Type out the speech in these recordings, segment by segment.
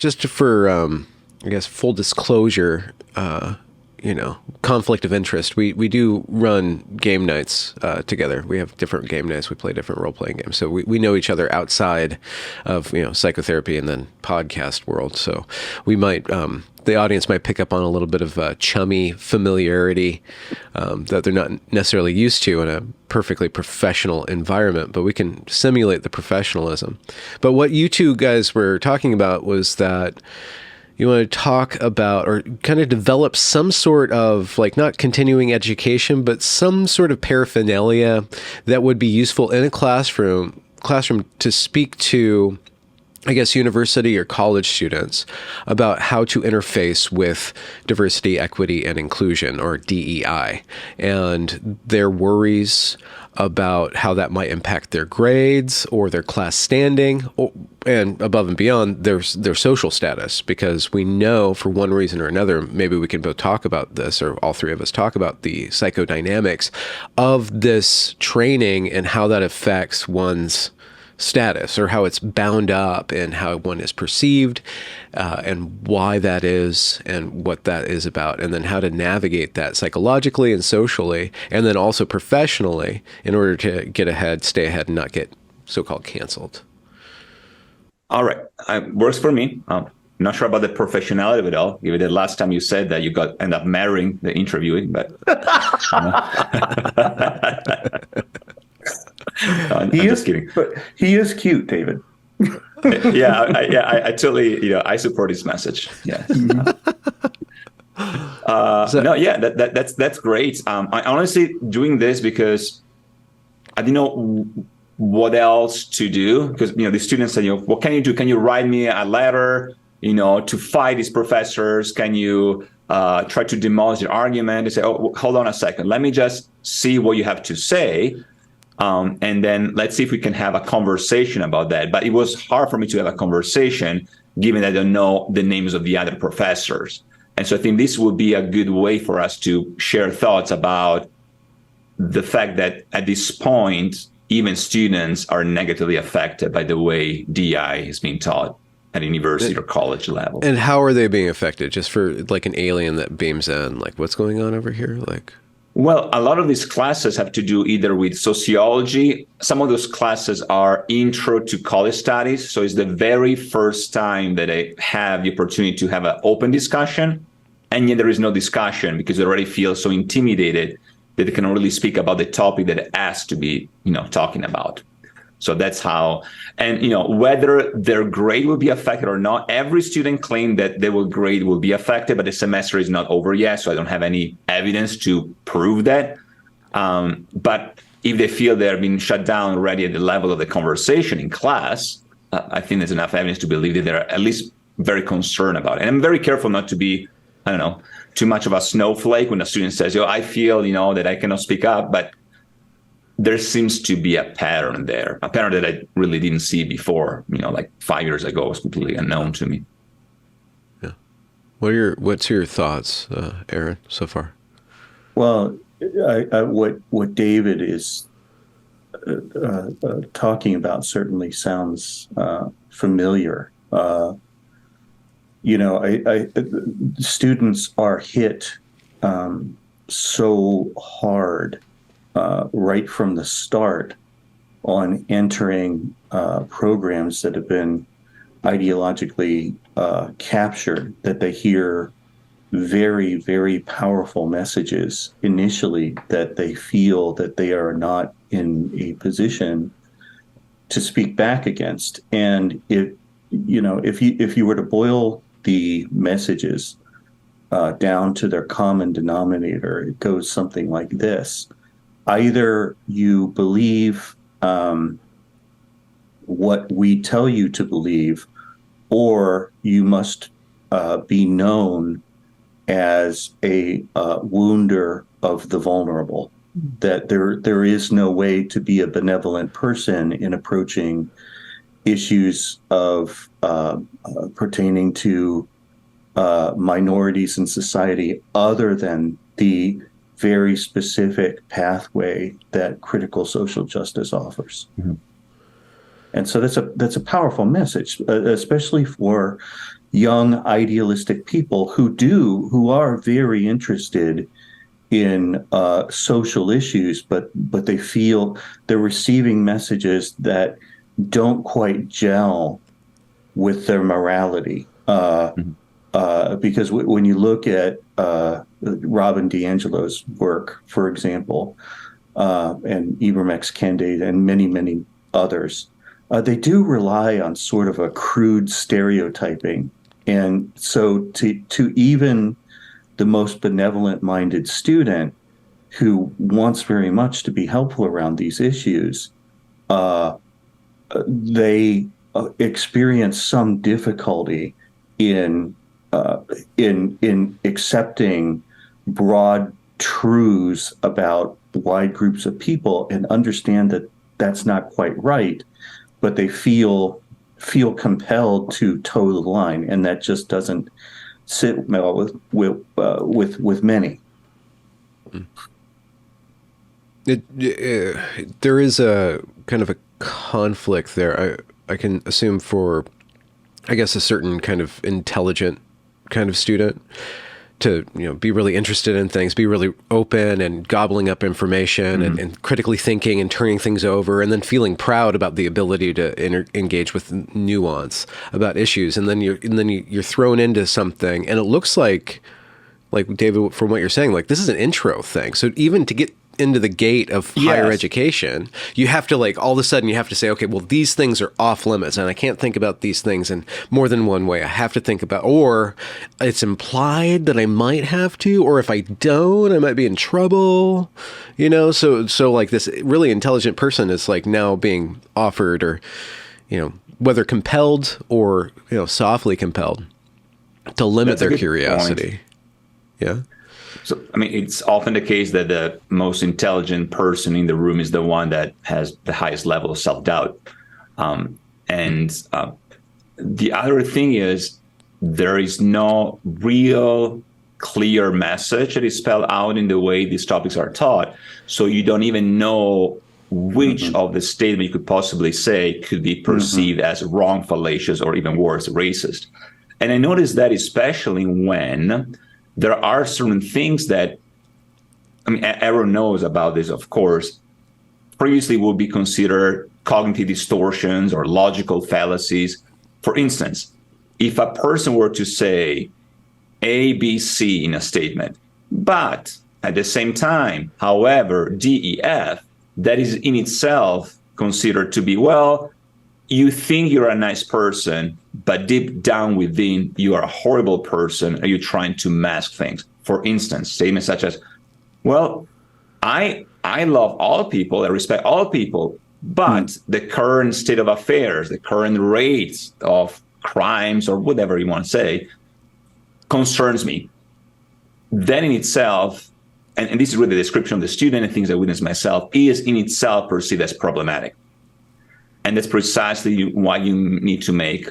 just for, I guess, full disclosure, conflict of interest. We do run game nights together. We have different game nights. We play different role-playing games. So we know each other outside of, psychotherapy and then podcast world. So we might, the audience might pick up on a little bit of chummy familiarity that they're not necessarily used to in a perfectly professional environment, but we can simulate the professionalism. But what you two guys were talking about was that you want to talk about or kind of develop some sort of, like, not continuing education, but some sort of paraphernalia that would be useful in a classroom to speak to, I guess, university or college students about how to interface with diversity, equity, and inclusion, or DEI, and their worries about how that might impact their grades or their class standing, and above and beyond their social status. Because we know, for one reason or another, maybe we can both talk about this, or all three of us talk about the psychodynamics of this training and how that affects one's status, or how it's bound up in how one is perceived, and why that is, and what that is about, and then how to navigate that psychologically and socially, and then also professionally, in order to get ahead, stay ahead, and not get so-called canceled. All right. Works for me. Not sure about the professionality of it all, given that last time you said that you end up marrying the interviewee, but I'm just kidding. But he is cute, David. I totally, I support his message. Yeah. That's great. I honestly doing this because I didn't know what else to do, because the students said, what can you do? Can you write me a letter, to fight these professors? Can you try to demolish their argument? They say, oh, hold on a second, let me just see what you have to say. And then let's see if we can have a conversation about that. But it was hard for me to have a conversation, given that I don't know the names of the other professors. And so I think this would be a good way for us to share thoughts about the fact that at this point, even students are negatively affected by the way DEI is being taught at university or college level. And how are they being affected? Just for like an alien that beams in, like, what's going on over here? Well, a lot of these classes have to do either with sociology. Some of those classes are intro to college studies. So it's the very first time that I have the opportunity to have an open discussion. And yet there is no discussion because they already feel so intimidated that they can really speak about the topic that it has to be, talking about. So that's how, and, whether their grade will be affected or not, every student claimed that their grade will be affected, but the semester is not over yet. So I don't have any evidence to prove that. But if they feel they're being shut down already at the level of the conversation in class, I think there's enough evidence to believe that they're at least very concerned about it. And I'm very careful not to be, too much of a snowflake when a student says, I feel, that I cannot speak up, but there seems to be a pattern there, a pattern that I really didn't see before, like 5 years ago. It was completely unknown to me. Yeah. What's your thoughts, Aaron, so far? Well, what David is talking about certainly sounds familiar. Students are hit so hard right from the start on entering programs that have been ideologically captured, that they hear very, very powerful messages initially that they feel that they are not in a position to speak back against. And if you were to boil the messages down to their common denominator, it goes something like this. Either you believe what we tell you to believe, or you must be known as a wounder of the vulnerable, that there is no way to be a benevolent person in approaching issues of pertaining to minorities in society other than the very specific pathway that critical social justice offers. Mm-hmm. And so that's a powerful message, especially for young idealistic people who are very interested in social issues, but they feel they're receiving messages that don't quite gel with their morality. Because when you look at Robin DiAngelo's work, for example, and Ibram X. Kendi and many, many others, they do rely on sort of a crude stereotyping. And so to even the most benevolent-minded student who wants very much to be helpful around these issues, they experience some difficulty in accepting broad truths about wide groups of people and understand that that's not quite right, but they feel compelled to toe the line, and that just doesn't sit well with many. There is a kind of a conflict there. I can assume for, I guess, a certain kind of intelligent kind of student to, be really interested in things, be really open and gobbling up information and critically thinking and turning things over, and then feeling proud about the ability to engage with nuance about issues. And then you're thrown into something, and it looks like David, from what you're saying, like this is an intro thing. So even to get into the gate of higher education, you have to all of a sudden you have to say, okay, well, these things are off limits and I can't think about these things in more than one way. I have to think about, or it's implied that I might have to, or if I don't, I might be in trouble, so like this really intelligent person is now being offered, or, whether compelled or, softly compelled to limit their curiosity. Yeah. So, it's often the case that the most intelligent person in the room is the one that has the highest level of self-doubt. The other thing is there is no real clear message that is spelled out in the way these topics are taught. So you don't even know which of the statement you could possibly say could be perceived as wrong, fallacious, or even worse, racist. And I noticed that especially when there are certain things that, everyone knows about this, of course, previously would be considered cognitive distortions or logical fallacies. For instance, if a person were to say A, B, C in a statement, but at the same time, however, D, E, F, that is in itself considered to be, well, you think you're a nice person, but deep down within, you are a horrible person, and you're trying to mask things. For instance, statements such as, well, I love all people, I respect all people, but the current state of affairs, the current rates of crimes, or whatever you want to say, concerns me. That in itself, and this is really the description of the student and things I witnessed myself, is in itself perceived as problematic. And that's precisely why you need to make,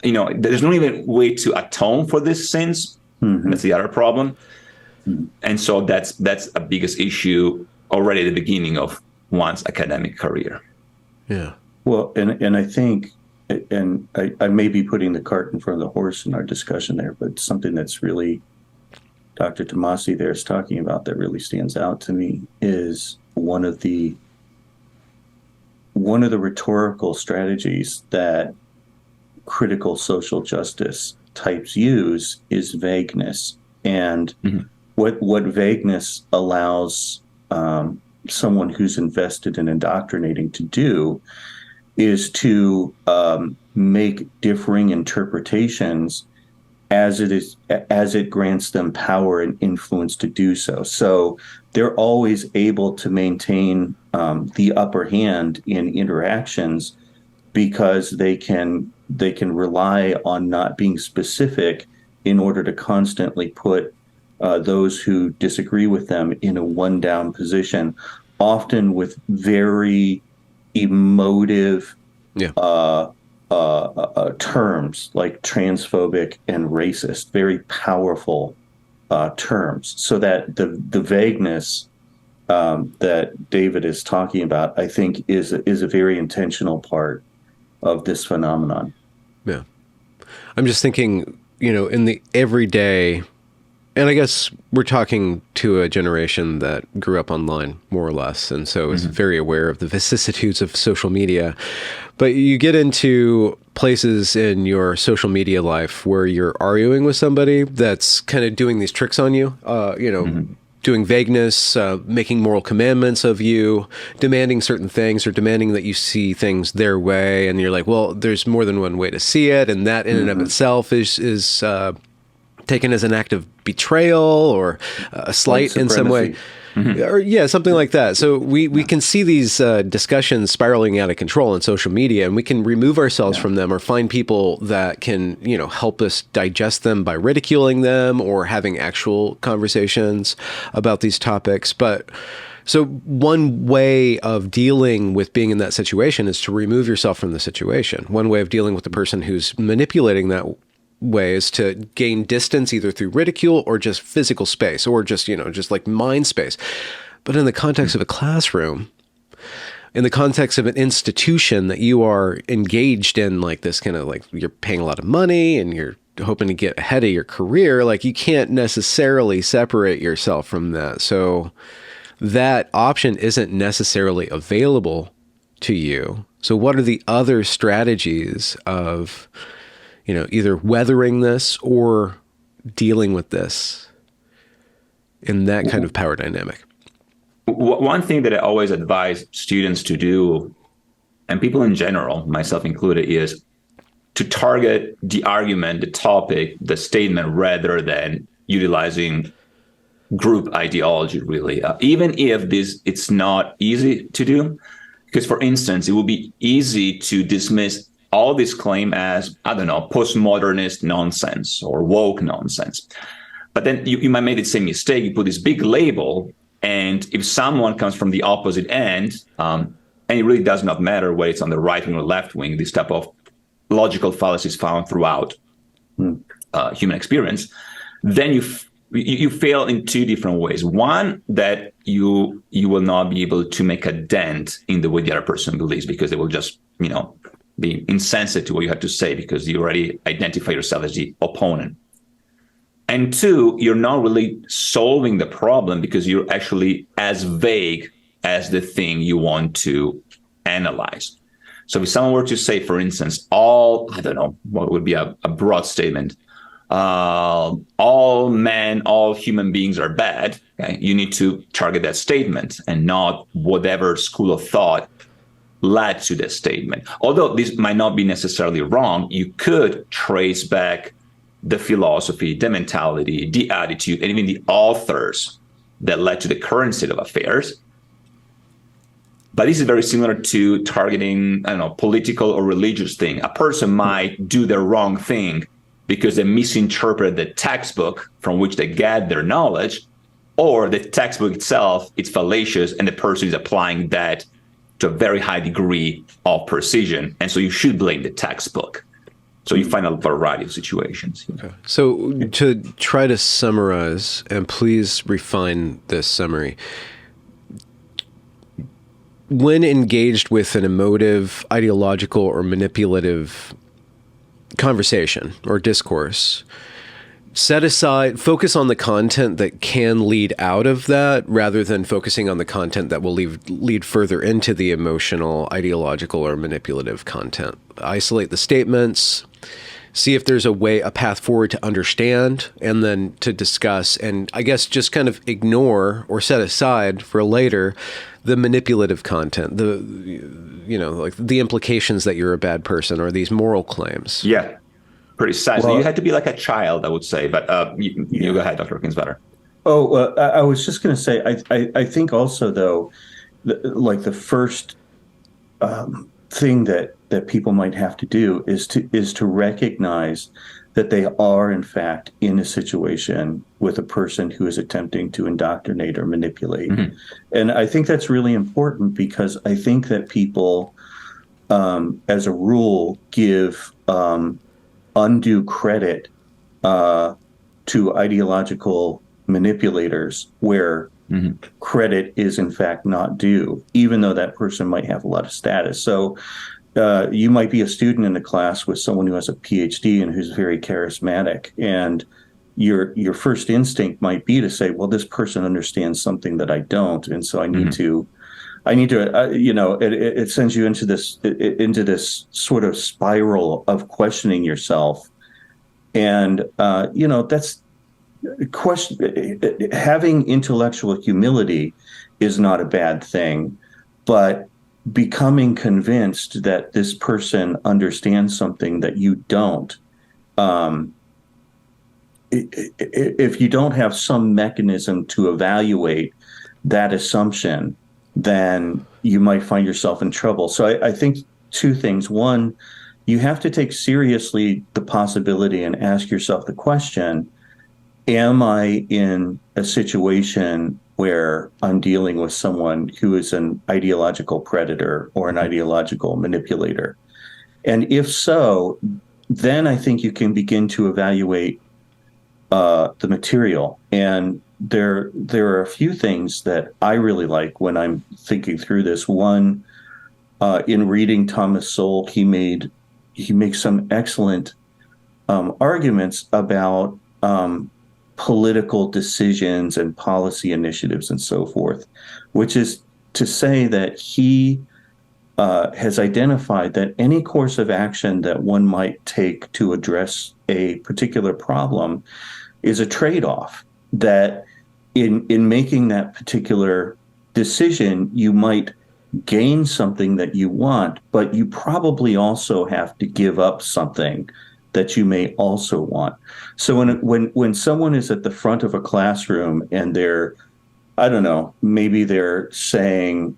there's no even way to atone for these sins. That's the other problem. And so that's a biggest issue already at the beginning of one's academic career. Yeah. Well, and I think, and I may be putting the cart in front of the horse in our discussion there, but something that's really Dr. Tomasi there is talking about that really stands out to me is one of the rhetorical strategies that critical social justice types use is vagueness. And what vagueness allows someone who's invested in indoctrinating to do is to make differing interpretations as it grants them power and influence to do so. So they're always able to maintain the upper hand in interactions because they can rely on not being specific in order to constantly put those who disagree with them in a one-down position, often with very emotive terms like transphobic and racist, very powerful terms. So that the vagueness that David is talking about, I think, is a very intentional part of this phenomenon. Yeah. I'm just thinking, in the everyday, and I guess we're talking to a generation that grew up online more or less, and so is very aware of the vicissitudes of social media. But you get into places in your social media life where you're arguing with somebody that's kind of doing these tricks on you, doing vagueness, making moral commandments of you, demanding certain things or demanding that you see things their way. And you're like, well, there's more than one way to see it. And that in and of itself is taken as an act of betrayal or a slight in some way. Or something like that. So we can see these discussions spiraling out of control on social media, and we can remove ourselves from them or find people that can, help us digest them by ridiculing them or having actual conversations about these topics. But so one way of dealing with being in that situation is to remove yourself from the situation. One way of dealing with the person who's manipulating that way is to gain distance either through ridicule or just physical space or just, just like mind space. But in the context of a classroom, in the context of an institution that you are engaged in, like this kind of like you're paying a lot of money and you're hoping to get ahead of your career, like you can't necessarily separate yourself from that. So that option isn't necessarily available to you. So what are the other strategies of either weathering this or dealing with this in that kind of power dynamic? One thing that I always advise students to do, and people in general, myself included, is to target the argument, the topic, the statement, rather than utilizing group ideology, really. Even if it's not easy to do, because, for instance, it will be easy to dismiss all this claim as, postmodernist nonsense or woke nonsense. But then you might make the same mistake. You put this big label, and if someone comes from the opposite end, and it really does not matter whether it's on the right wing or left wing, this type of logical fallacies found throughout human experience, then you fail in two different ways. One, that you will not be able to make a dent in the way the other person believes, because they will just, be insensitive to what you have to say because you already identify yourself as the opponent. And two, you're not really solving the problem because you're actually as vague as the thing you want to analyze. So if someone were to say, for instance, what would be a broad statement? All men, all human beings are bad. Okay? You need to target that statement and not whatever school of thought led to this statement. Although this might not be necessarily wrong, you could trace back the philosophy, the mentality, the attitude, and even the authors that led to the current state of affairs. But this is very similar to targeting, political or religious thing. A person might do the wrong thing because they misinterpret the textbook from which they get their knowledge, or the textbook itself, it's fallacious, and the person is applying that to a very high degree of precision. And so you should blame the textbook. So you find a variety of situations. Okay. So to try to summarize, and please refine this summary, when engaged with an emotive, ideological, or manipulative conversation or discourse, focus on the content that can lead out of that rather than focusing on the content that will lead further into the emotional, ideological, or manipulative content. Isolate the statements, see if there's a path forward to understand, and then to discuss, and I guess just kind of ignore or set aside for later the manipulative content, like the implications that you're a bad person or these moral claims. Yeah. Precisely. Well, you had to be like a child, I would say. But you go ahead, Dr. Kindsvatter. I was just going to say, I think also, though, the first thing that people might have to do is to recognize that they are, in fact, in a situation with a person who is attempting to indoctrinate or manipulate. Mm-hmm. And I think that's really important because I think that people, as a rule, give undue credit to ideological manipulators where credit is in fact not due, even though that person might have a lot of status. So you might be a student in a class with someone who has a PhD and who's very charismatic, and your first instinct might be to say, well, this person understands something that I don't, and so I need to it sends you into this sort of spiral of questioning yourself. And that's having intellectual humility is not a bad thing, but becoming convinced that this person understands something that you don't, if you don't have some mechanism to evaluate that assumption, then you might find yourself in trouble. So I think two things. One, you have to take seriously the possibility and ask yourself the question, am I in a situation where I'm dealing with someone who is an ideological predator or an ideological manipulator? And if so, then I think you can begin to evaluate the material. And there are a few things that I really like when I'm thinking through this. One, in reading Thomas Sowell, he makes some excellent arguments about political decisions and policy initiatives and so forth, which is to say that he has identified that any course of action that one might take to address a particular problem is a trade-off, that in making that particular decision, you might gain something that you want, but you probably also have to give up something that you may also want. So when someone is at the front of a classroom and they're, I don't know, maybe they're saying,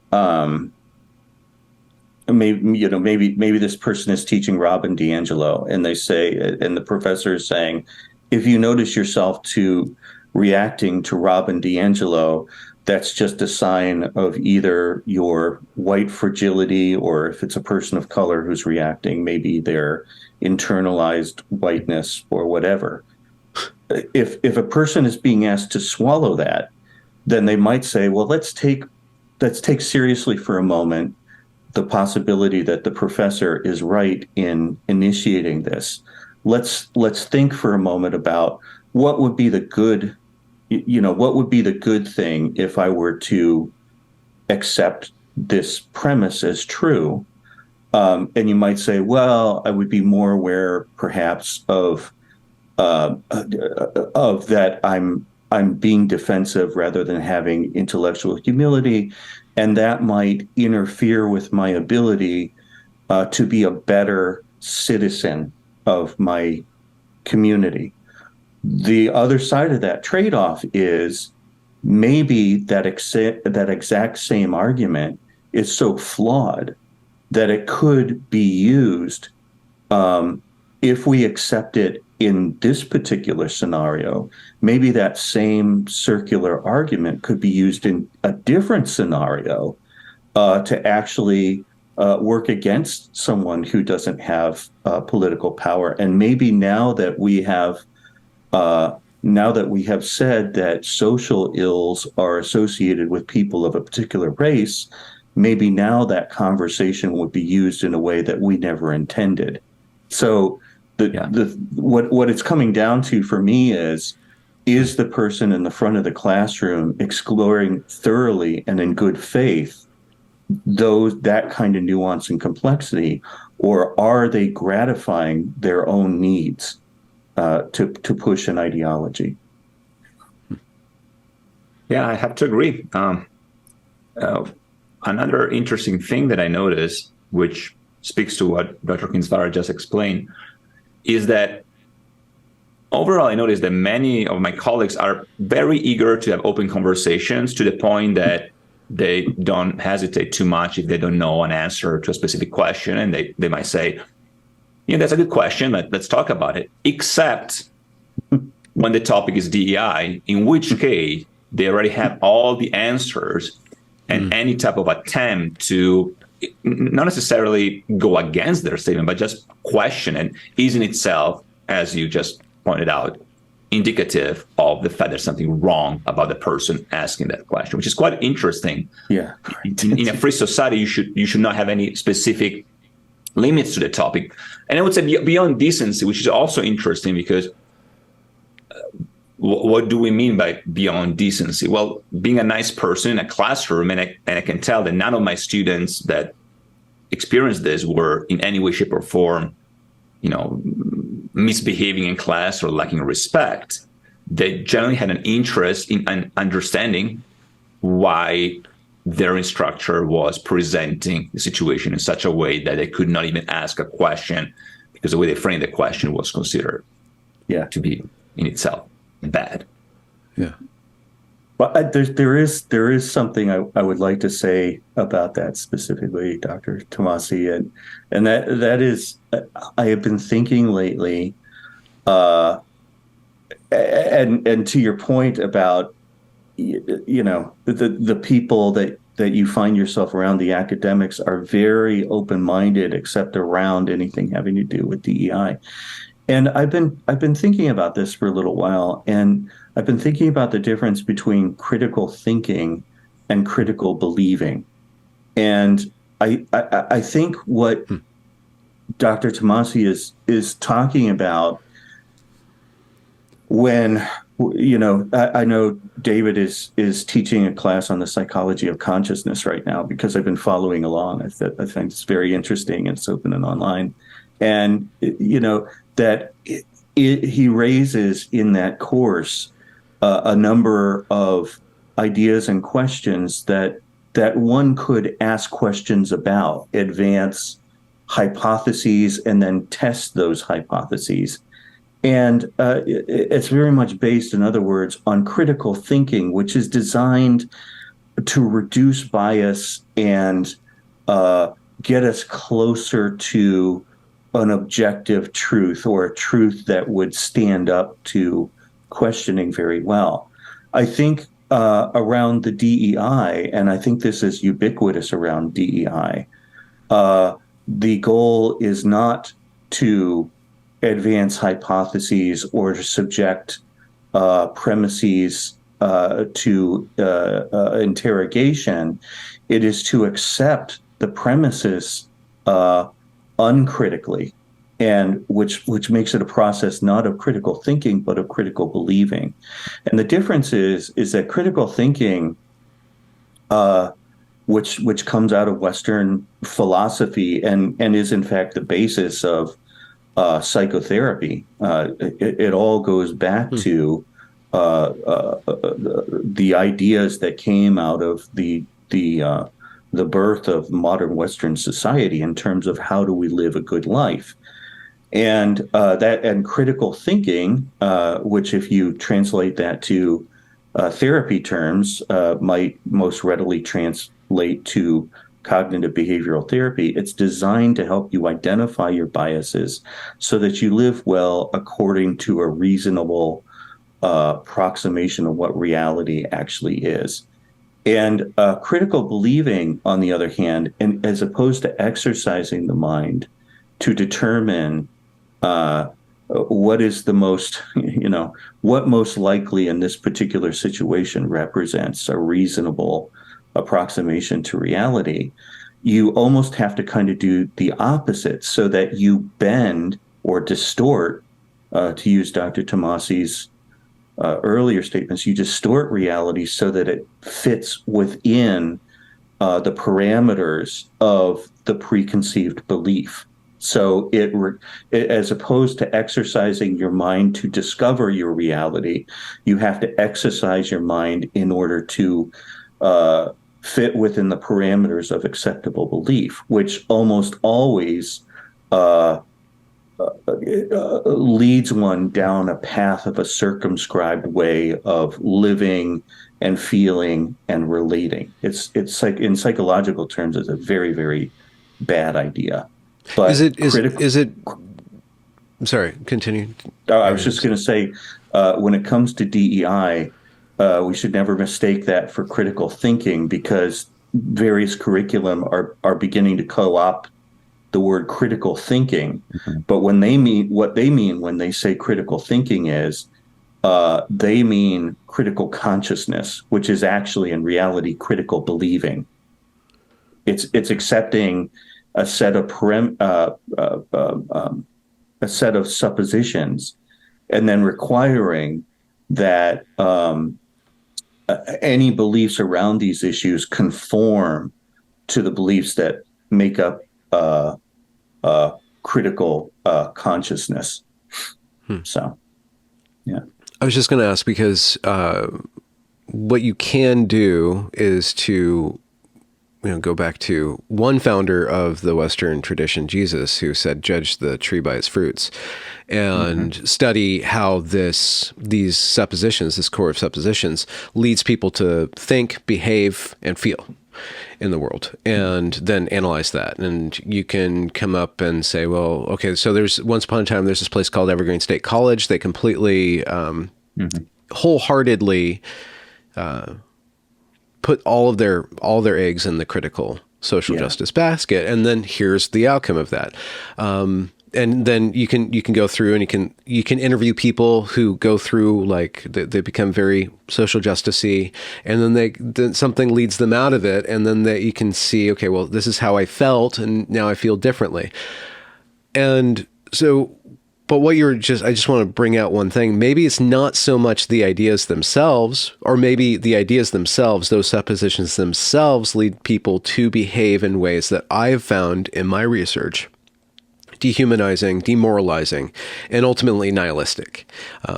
maybe this person is teaching Robin DiAngelo, and they say, and the professor is saying, if you notice yourself reacting to Robin DiAngelo, that's just a sign of either your white fragility, or if it's a person of color who's reacting, maybe their internalized whiteness or whatever. If a person is being asked to swallow that, then they might say, well, let's take seriously for a moment the possibility that the professor is right in initiating this. Let's think for a moment about what would be the good thing if I were to accept this premise as true. And you might say, well, I would be more aware perhaps of that I'm being defensive rather than having intellectual humility, and that might interfere with my ability to be a better citizen of my community. The other side of that trade-off is maybe that exact same argument is so flawed that it could be used, if we accept it in this particular scenario. Maybe that same circular argument could be used in a different scenario to actually work against someone who doesn't have political power. And maybe now that we have said that social ills are associated with people of a particular race, maybe now that conversation would be used in a way that we never intended. So what it's coming down to for me is the person in the front of the classroom exploring thoroughly and in good faith that kind of nuance and complexity, or are they gratifying their own needs to push an ideology? Yeah, I have to agree. Another interesting thing that I noticed, which speaks to what Dr. Kindsvatter just explained, is that overall, I noticed that many of my colleagues are very eager to have open conversations, to the point that they don't hesitate too much if they don't know an answer to a specific question. And they might say, that's a good question, let's talk about it. Except when the topic is DEI, in which case they already have all the answers, and any type of attempt to not necessarily go against their statement, but just question it is in itself, as you just pointed out, indicative of the fact there's something wrong about the person asking that question, which is quite interesting. Yeah. In a free society, you should not have any specific limits to the topic. And I would say beyond decency, which is also interesting because what do we mean by beyond decency? Well, being a nice person in a classroom, and I can tell that none of my students that experienced this were in any way, shape, or form, misbehaving in class or lacking respect. They generally had an interest in understanding why their instructor was presenting the situation in such a way that they could not even ask a question because the way they framed the question was considered to be in itself bad. Yeah. But there is something I would like to say about that specifically, Dr. Tomasi, and that is, I have been thinking lately, and to your point about the people that you find yourself around, the academics, are very open-minded, except around anything having to do with DEI. And I've been thinking about this for a little while, and I've been thinking about the difference between critical thinking and critical believing. And I think what Dr. Tomasi is talking about when, I know David is teaching a class on the psychology of consciousness right now, because I've been following along. I think it's very interesting, and it's open and online. And, that he raises in that course a number of ideas and questions that one could ask questions about, advance hypotheses, and then test those hypotheses. And it's very much based, in other words, on critical thinking, which is designed to reduce bias and get us closer to an objective truth, or a truth that would stand up to questioning very well. I think around the DEI, and I think this is ubiquitous around DEI, the goal is not to advance hypotheses or to subject premises to interrogation. It is to accept the premises uncritically, and which makes it a process not of critical thinking, but of critical believing. And the difference is that critical thinking, which comes out of Western philosophy and is in fact the basis of psychotherapy, it all goes back to the ideas that came out of the birth of modern Western society in terms of how do we live a good life. And critical thinking, which if you translate that to therapy terms, might most readily translate to cognitive behavioral therapy. It's designed to help you identify your biases so that you live well according to a reasonable approximation of what reality actually is. And critical believing, on the other hand, and as opposed to exercising the mind to determine what is the most, what most likely in this particular situation represents a reasonable approximation to reality, you almost have to kind of do the opposite, so that you bend or distort, to use Dr. Tomasi's earlier statements, you distort reality so that it fits within the parameters of the preconceived belief. So it as opposed to exercising your mind to discover your reality, you have to exercise your mind in order to fit within the parameters of acceptable belief, which almost always leads one down a path of a circumscribed way of living and feeling and relating. It's like, in psychological terms, it's a very, very bad idea. But is it? Sorry, continue. I was just going to say, when it comes to DEI, we should never mistake that for critical thinking, because various curriculum are beginning to co-opt the word critical thinking. Mm-hmm. But what they mean when they say critical thinking is, they mean critical consciousness, which is actually in reality critical believing. It's accepting a set of a set of suppositions, and then requiring that any beliefs around these issues conform to the beliefs that make up critical consciousness. So, yeah. I was just going to ask because what you can do is to go back to one founder of the Western tradition, Jesus, who said, "Judge the tree by its fruits," and study how these suppositions, this core of suppositions, leads people to think, behave, and feel in the world, and then analyze that. And you can come up and say, well, okay, so once upon a time, there's this place called Evergreen State College. They completely, wholeheartedly put all their eggs in the critical social justice basket, and then here's the outcome of that. And then you can go through and you can interview people who go through, like, they become very social justice-y, and then something leads them out of it, and then you can see, okay, well, this is how I felt, and now I feel differently. And so, but I just want to bring out one thing. Maybe it's not so much the ideas themselves, or maybe the ideas themselves, those suppositions themselves, lead people to behave in ways that I've found in my research dehumanizing, demoralizing, and ultimately nihilistic.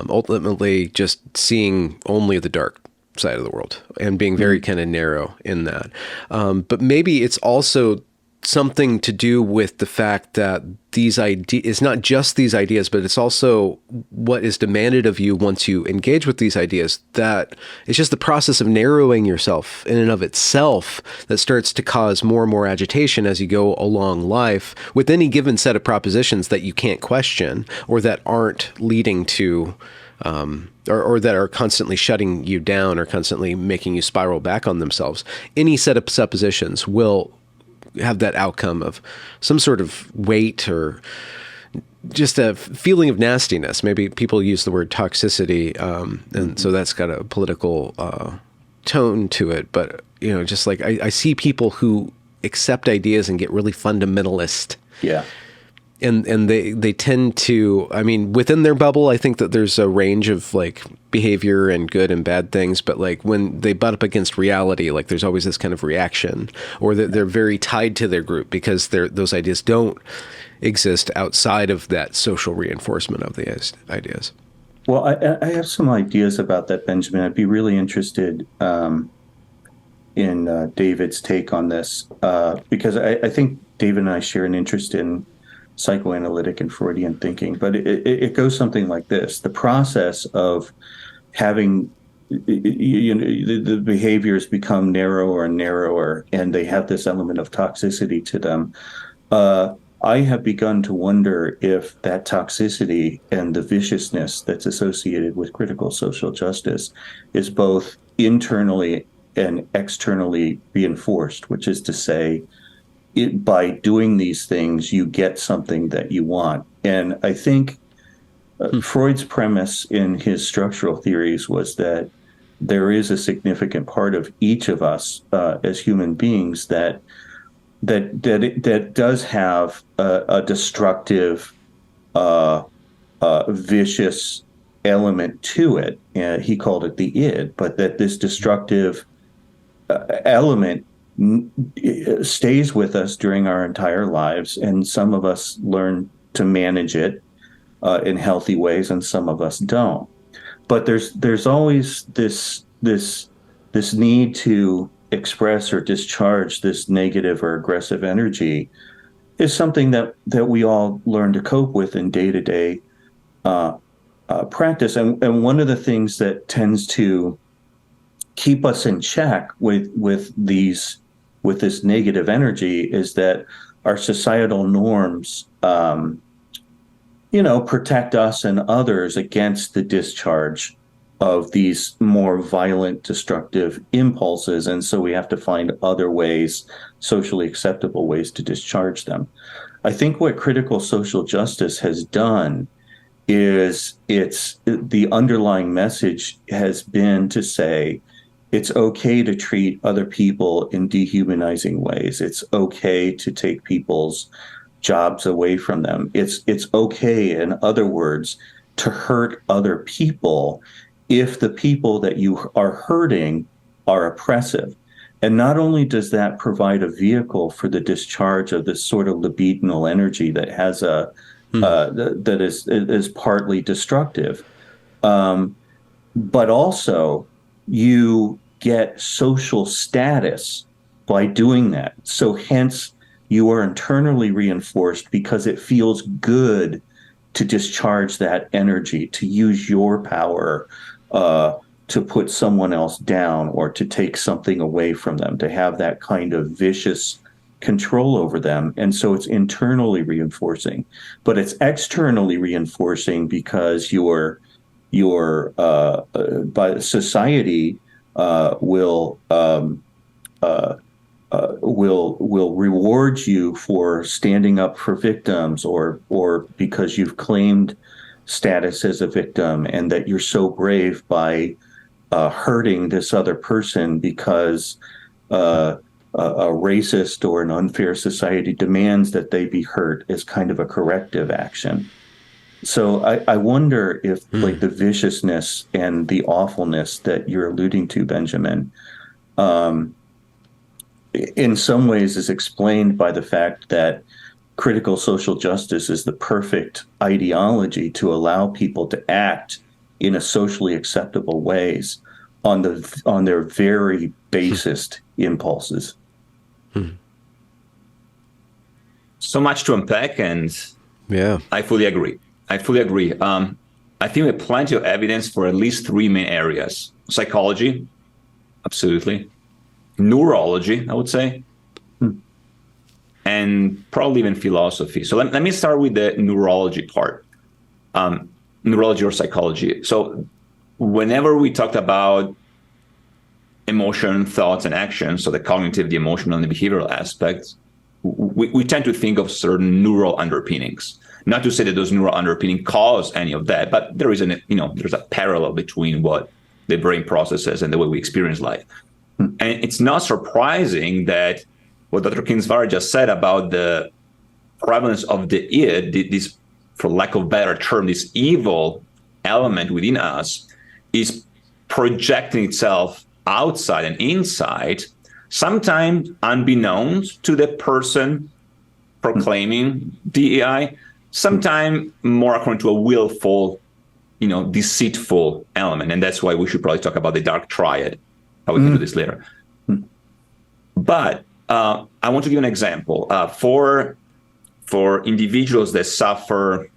Ultimately just seeing only the dark side of the world and being very kind of narrow in that. But maybe it's also something to do with the fact that these ideas, it's not just these ideas, but it's also what is demanded of you once you engage with these ideas, that it's just the process of narrowing yourself in and of itself that starts to cause more and more agitation as you go along life with any given set of propositions that you can't question, or that aren't leading to or that are constantly shutting you down or constantly making you spiral back on themselves. Any set of suppositions will have that outcome of some sort of weight or just a feeling of nastiness. Maybe people use the word toxicity, and so that's got a political tone to it. But, just like I see people who accept ideas and get really fundamentalist. Yeah. And they tend to, within their bubble, I think that there's a range of like behavior and good and bad things, but like when they butt up against reality, like there's always this kind of reaction, or that they're very tied to their group because those ideas don't exist outside of that social reinforcement of the ideas. Well, I have some ideas about that, Benjamin. I'd be really interested in David's take on this, because I think David and I share an interest in psychoanalytic and Freudian thinking, but it goes something like this. The process of having, the behaviors become narrower and narrower, and they have this element of toxicity to them. I have begun to wonder if that toxicity and the viciousness that's associated with critical social justice is both internally and externally reinforced, which is to say, by doing these things, you get something that you want. And I think Freud's premise in his structural theories was that there is a significant part of each of us as human beings that does have a destructive, vicious element to it. And he called it the id, but that this destructive element stays with us during our entire lives, and some of us learn to manage it in healthy ways, and some of us don't. But there's always this need to express or discharge this negative or aggressive energy is something that we all learn to cope with in day-to-day practice. And one of the things that tends to keep us in check with this negative energy is that our societal norms, protect us and others against the discharge of these more violent, destructive impulses. And so we have to find other ways, socially acceptable ways to discharge them. I think what critical social justice has done is the underlying message has been to say, it's okay to treat other people in dehumanizing ways. It's okay to take people's jobs away from them. It's okay, in other words, to hurt other people if the people that you are hurting are oppressive. And not only does that provide a vehicle for the discharge of this sort of libidinal energy that has that is partly destructive, but also you get social status by doing that. So hence you are internally reinforced because it feels good to discharge that energy, to use your power to put someone else down or to take something away from them, to have that kind of vicious control over them. And so it's internally reinforcing, but it's externally reinforcing because by society will reward you for standing up for victims or because you've claimed status as a victim, and that you're so brave by hurting this other person because a racist or an unfair society demands that they be hurt as kind of a corrective action. So I wonder if like the viciousness and the awfulness that you're alluding to, Benjamin, in some ways is explained by the fact that critical social justice is the perfect ideology to allow people to act in a socially acceptable ways on their very basest impulses. So much to unpack, and yeah, I fully agree. I think we have plenty of evidence for at least three main areas: psychology, absolutely; neurology, I would say, and probably even philosophy. So let me start with the neurology part, neurology or psychology. So whenever we talked about emotion, thoughts, and actions, so the cognitive, the emotional, and the behavioral aspects, we tend to think of certain neural underpinnings. Not to say that those neural underpinnings cause any of that, but there is there's a parallel between what the brain processes and the way we experience life. And it's not surprising that what Dr. Kindsvatter just said about the prevalence of the id, this, for lack of a better term, this evil element within us, is projecting itself outside and inside, sometimes unbeknownst to the person proclaiming DEI, sometimes more according to a willful, deceitful element. And that's why we should probably talk about the dark triad. How we can do this later. But I want to give an example. For individuals that suffer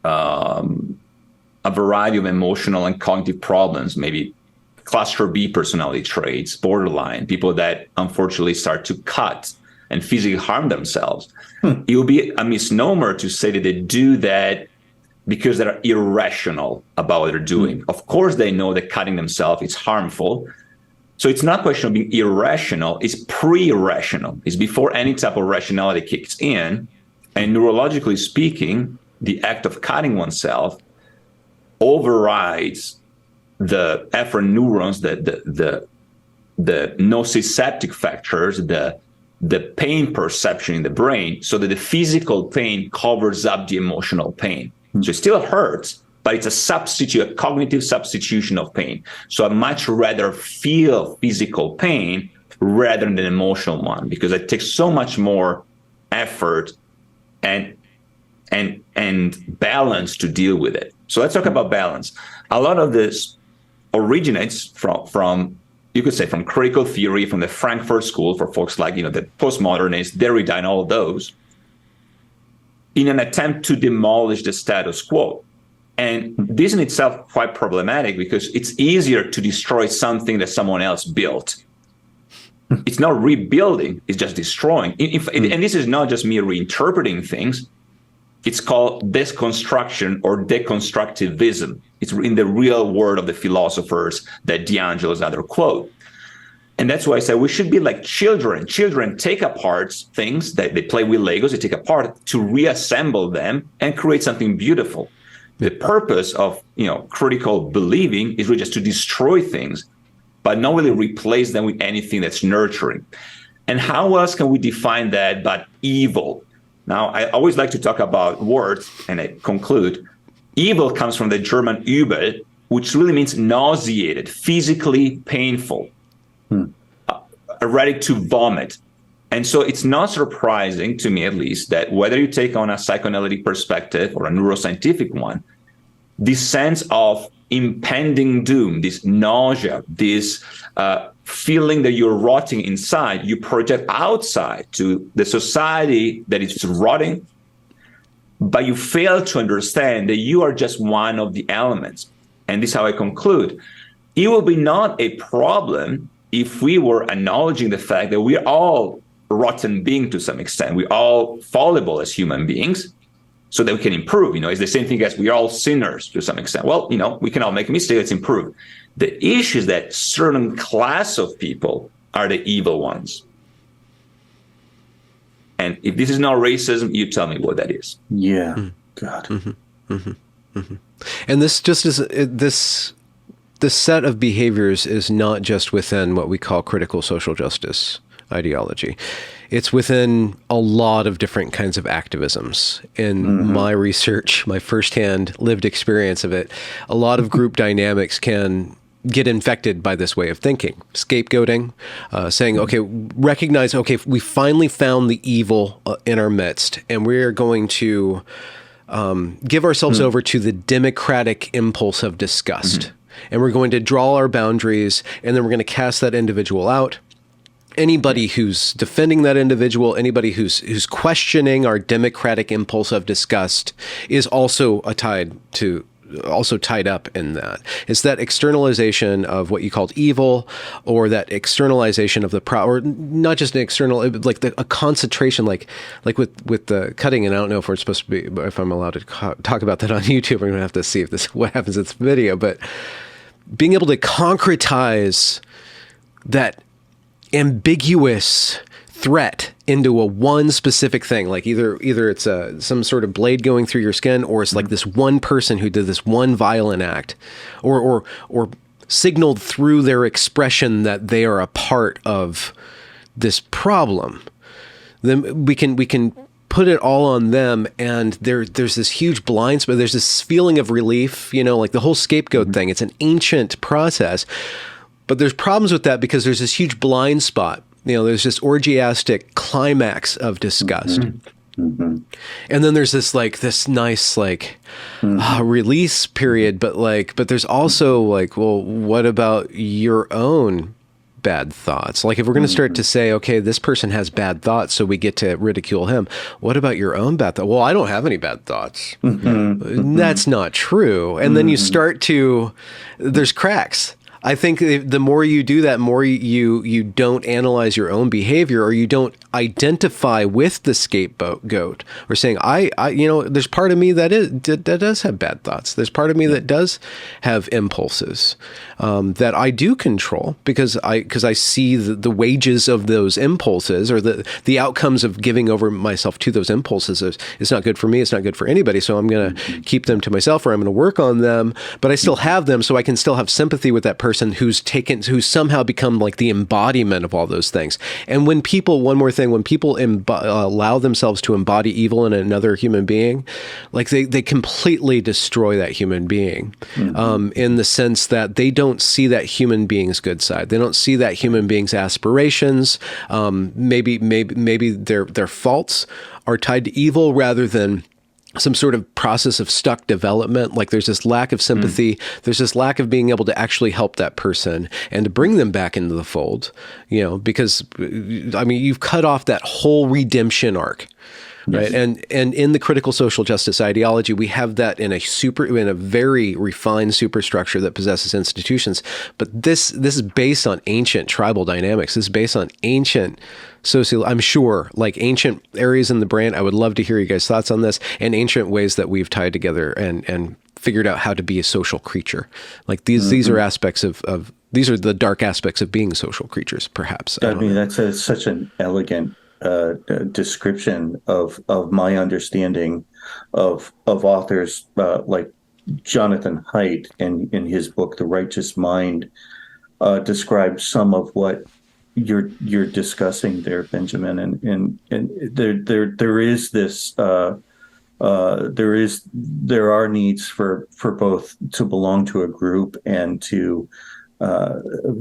a variety of emotional and cognitive problems, maybe cluster B personality traits, borderline, people that unfortunately start to cut and physically harm themselves, it would be a misnomer to say that they do that because they're irrational about what they're doing. Of course, they know that cutting themselves is harmful. So it's not a question of being irrational, it's pre-rational. It's before any type of rationality kicks in. And neurologically speaking, the act of cutting oneself overrides the efferent neurons, the nociceptive factors, the pain perception in the brain, so that the physical pain covers up the emotional pain. So it still hurts, but it's a substitute, a cognitive substitution of pain. So I'd much rather feel physical pain rather than an emotional one, because it takes so much more effort and balance to deal with it. So let's talk about balance. A lot of this originates from you could say from critical theory, from the Frankfurt School, for folks like the postmodernists, Derrida, and all of those, in an attempt to demolish the status quo. And this in itself quite problematic, because it's easier to destroy something that someone else built. It's not rebuilding, it's just destroying. And this is not just me reinterpreting things. It's called deconstruction or deconstructivism. It's in the real word of the philosophers that D'Angelo's other quote. And that's why I say we should be like children. Children take apart things that they play with Legos, they take apart to reassemble them and create something beautiful. The purpose of critical believing is really just to destroy things. but not really replace them with anything that's nurturing. And how else can we define that but evil? Now, I always like to talk about words, and I conclude. Evil comes from the German übel, which really means nauseated, physically painful, ready to vomit. And so it's not surprising, to me at least, that whether you take on a psychoanalytic perspective or a neuroscientific one, this sense of impending doom, this nausea, this feeling that you're rotting inside, you project outside to the society that is rotting, but you fail to understand that you are just one of the elements. And this is how I conclude. It will be not a problem if we were acknowledging the fact that we're all rotten beings to some extent. We're all fallible as human beings, so that we can improve. It's the same thing as we're all sinners to some extent. Well, we can all make mistakes, let's improve. The issue is that certain class of people are the evil ones. And if this is not racism, you tell me what that is. Yeah. God. And this just is this set of behaviors is not just within what we call critical social justice ideology. It's within a lot of different kinds of activisms. In my research, my firsthand lived experience of it, a lot of group dynamics can get infected by this way of thinking. Scapegoating, saying, okay, recognize, okay, we finally found the evil in our midst, and we're going to give ourselves over to the democratic impulse of disgust. And we're going to draw our boundaries, and then we're going to cast that individual out. Anybody who's defending that individual, anybody who's questioning our democratic impulse of disgust is also tied up in that. It's that externalization of what you called evil, or that externalization of the or not just an external, like a concentration, like with the cutting. And I don't know if we're supposed to be, if I'm allowed to talk about that on YouTube. We're gonna have to see if what happens in this video. But being able to concretize that ambiguous threat into a one specific thing, like either it's some sort of blade going through your skin, or it's like this one person who did this one violent act, or signaled through their expression that they are a part of this problem. Then we can put it all on them, and there's this huge blind spot. There's this feeling of relief, like the whole scapegoat thing. It's an ancient process, but there's problems with that because there's this huge blind spot. There's this orgiastic climax of disgust. And then there's this nice release period, but there's also well, what about your own bad thoughts? Like if we're going to start to say, okay, this person has bad thoughts, so we get to ridicule him. What about your own bad thoughts? Well, I don't have any bad thoughts. That's not true. And then you start to, there's cracks. I think the more you do that, more you don't analyze your own behavior, or you don't identify with the scapegoat, or saying, there's part of me that does have bad thoughts. There's part of me that does have impulses that I do control because I see the wages of those impulses, or the outcomes of giving over myself to those impulses. It's not good for me. It's not good for anybody. So I'm going to keep them to myself, or I'm going to work on them, but I still have them, so I can still have sympathy with that person who's somehow become like the embodiment of all those things. And when people allow themselves to embody evil in another human being, like they completely destroy that human being, in the sense that they don't see that human being's good side. They don't see that human being's aspirations. Maybe their faults are tied to evil rather than some sort of process of stuck development. Like there's this lack of sympathy. There's this lack of being able to actually help that person and to bring them back into the fold, because you've cut off that whole redemption arc. Right. Yes. And in the critical social justice ideology, we have that in a very refined superstructure that possesses institutions. But this is based on ancient tribal dynamics. This is based on ancient I'm sure, like ancient areas in the brain. I would love to hear you guys' thoughts on this, and ancient ways that we've tied together and figured out how to be a social creature. Like these are aspects of these are the dark aspects of being social creatures, perhaps. That's such an elegant description of my understanding of authors like Jonathan Haidt in his book The Righteous Mind, describe some of what you're discussing there, Benjamin, and there is this there are needs for both to belong to a group and to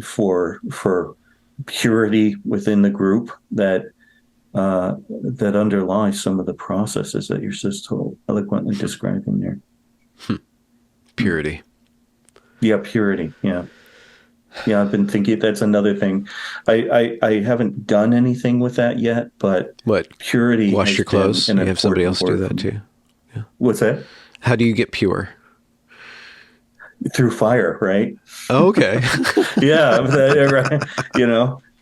for purity within the group that underlie some of the processes that you're so eloquently describing there. Purity. Yeah, purity. Yeah. Yeah, I've been thinking that's another thing. I haven't done anything with that yet, but what? Purity. Wash your clothes. You have somebody else do that too. Yeah. What's that? How do you get pure? Through fire, right? Oh, okay. Yeah, right.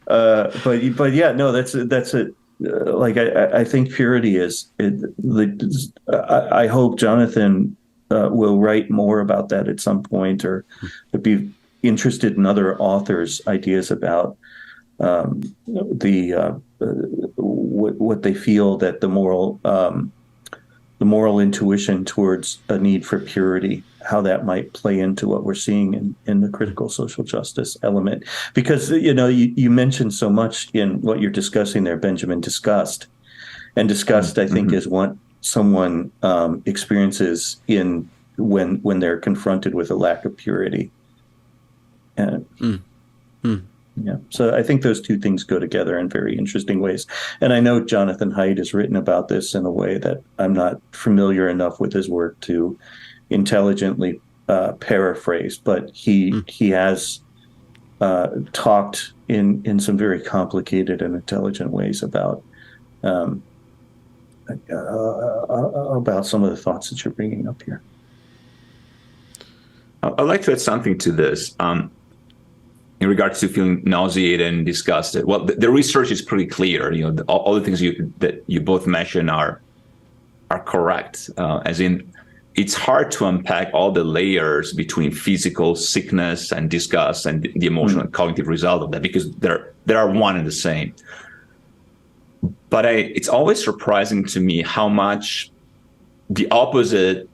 But yeah, no, that's it. Like I think purity is. I hope Jonathan will write more about that at some point, or be interested in other authors' ideas about what they feel that the moral intuition towards a need for purity, how that might play into what we're seeing in the critical social justice element. Because you mentioned so much in what you're discussing there, Benjamin. Disgust, I think, is what someone experiences when they're confronted with a lack of purity. Yeah, so I think those two things go together in very interesting ways. And I know Jonathan Haidt has written about this in a way that I'm not familiar enough with his work to intelligently paraphrase, but he has talked in some very complicated and intelligent ways about some of the thoughts that you're bringing up here. I'd like to add something to this. In regards to feeling nauseated and disgusted, well, the research is pretty clear. All the things that you both mentioned are correct. As in, it's hard to unpack all the layers between physical sickness and disgust and the emotional and cognitive result of that, because they are one and the same. But it's always surprising to me how much the opposite,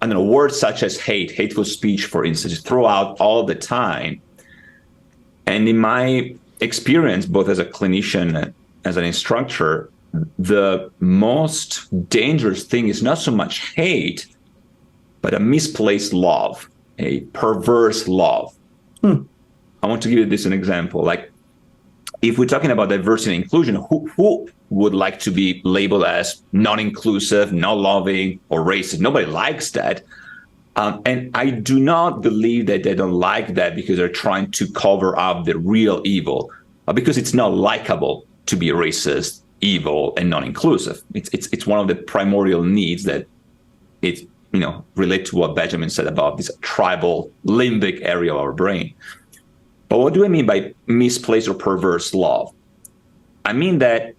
words such as hate, hateful speech, for instance, throw out all the time. And in my experience, both as a clinician and as an instructor, the most dangerous thing is not so much hate, but a misplaced love, a perverse love. I want to give you this an example. Like, if we're talking about diversity and inclusion, who would like to be labeled as non-inclusive, not loving, or racist? Nobody likes that. And I do not believe that they don't like that because they're trying to cover up the real evil, because it's not likable to be racist, evil, and non-inclusive. It's one of the primordial needs that relate to what Benjamin said about this tribal limbic area of our brain. But what do I mean by misplaced or perverse love? I mean that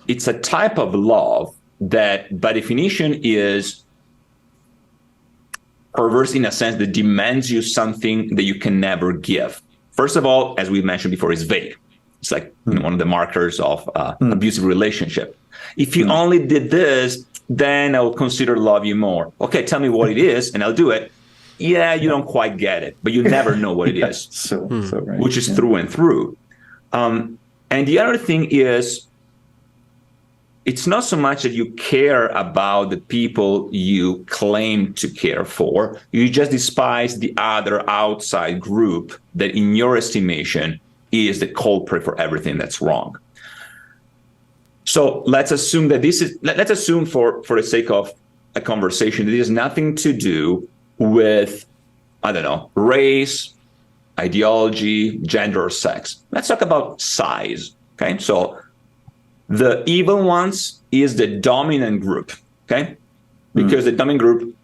it's a type of love that, by definition, is perverse in a sense that demands you something that you can never give. First of all, as we mentioned before, it's vague. It's like one of the markers of abusive relationship. If you only did this, then I'll consider love you more. Okay, tell me what it is, and I'll do it. Yeah, you don't quite get it, but you never know what it is, so right. Which is through and through. And the other thing is, it's not so much that you care about the people you claim to care for. You just despise the other outside group that, in your estimation, is the culprit for everything that's wrong. So let's assume that let's assume for the sake of a conversation, that it has nothing to do with, race, ideology, gender, or sex. Let's talk about size, okay? So the evil ones is the dominant group, okay? Because the dominant group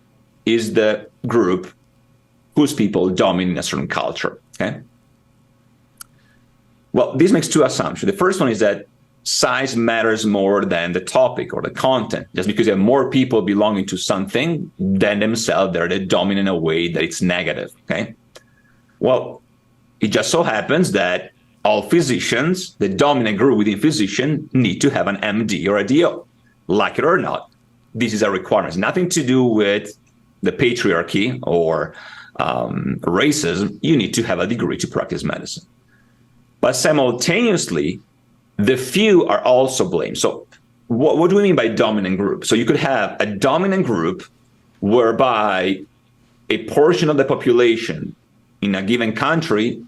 is the group whose people dominate a certain culture, okay? Well, this makes two assumptions. The first one is that size matters more than the topic or the content. Just because you have more people belonging to something than themselves, they're the dominant in a way that it's negative, okay? Well, it just so happens that all physicians, the dominant group within physician, need to have an MD or a DO, like it or not. This is a requirement. It's nothing to do with the patriarchy or racism, you need to have a degree to practice medicine. But simultaneously, the few are also blamed. So what do we mean by dominant group? So you could have a dominant group whereby a portion of the population in a given country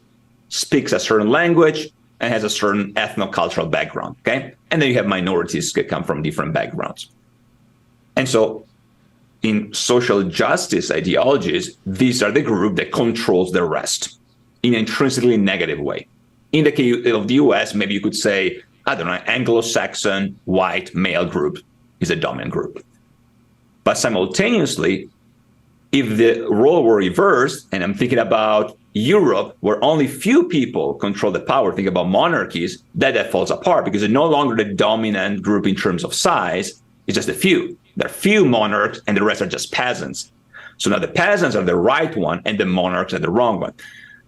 speaks a certain language and has a certain ethno-cultural background, okay? And then you have minorities that come from different backgrounds. And so in social justice ideologies, these are the group that controls the rest in an intrinsically negative way. In the case of the US, maybe you could say, I don't know, Anglo-Saxon white male group is a dominant group. But simultaneously, if the role were reversed, and I'm thinking about Europe, where only few people control the power, think about monarchies, that falls apart because it's no longer the dominant group in terms of size, it's just a few. There are few monarchs and the rest are just peasants. So now the peasants are the right one and the monarchs are the wrong one.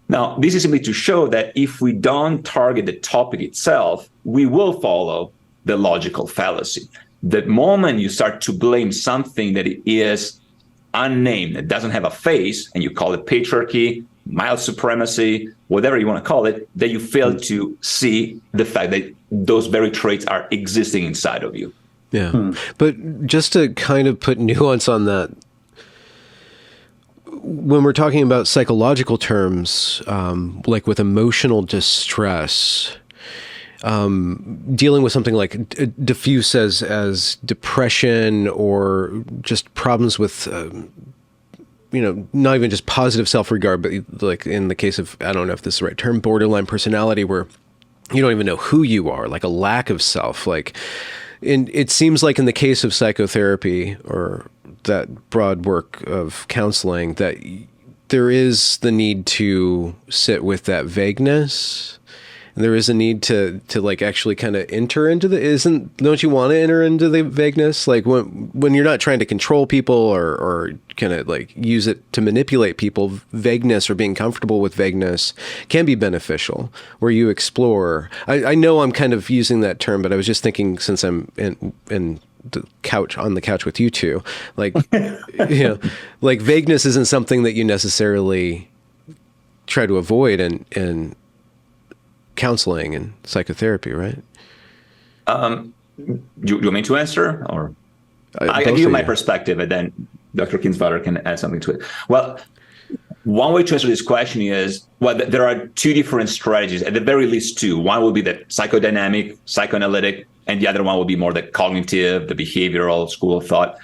Now, this is simply to show that if we don't target the topic itself, we will follow the logical fallacy. The moment you start to blame something that is unnamed, that doesn't have a face, and you call it patriarchy, mild supremacy, whatever you want to call it, that you fail to see the fact that those very traits are existing inside of you. Yeah. But just to kind of put nuance on that, when we're talking about psychological terms, like with emotional distress, dealing with something like diffuse as depression or just problems with, not even just positive self-regard, but like in the case of, I don't know if this is the right term, borderline personality, where you don't even know who you are, like a lack of self. Like, it seems like in the case of psychotherapy or that broad work of counseling, that there is the need to sit with that vagueness. And there is a need to like actually kind of enter into don't you want to enter into the vagueness? Like when you're not trying to control people or kind of like use it to manipulate people, vagueness or being comfortable with vagueness can be beneficial, where you explore. I know I'm kind of using that term, but I was just thinking, since I'm in on the couch with you two, like, like vagueness isn't something that you necessarily try to avoid in counseling and psychotherapy, right? Do you want me to answer, or I give you my perspective, and then Dr. Kindsvatter can add something to it. Well, one way to answer this question is, there are two different strategies, at the very least two. One will be the psychodynamic, psychoanalytic, and the other one will be more the cognitive, the behavioral school of thought.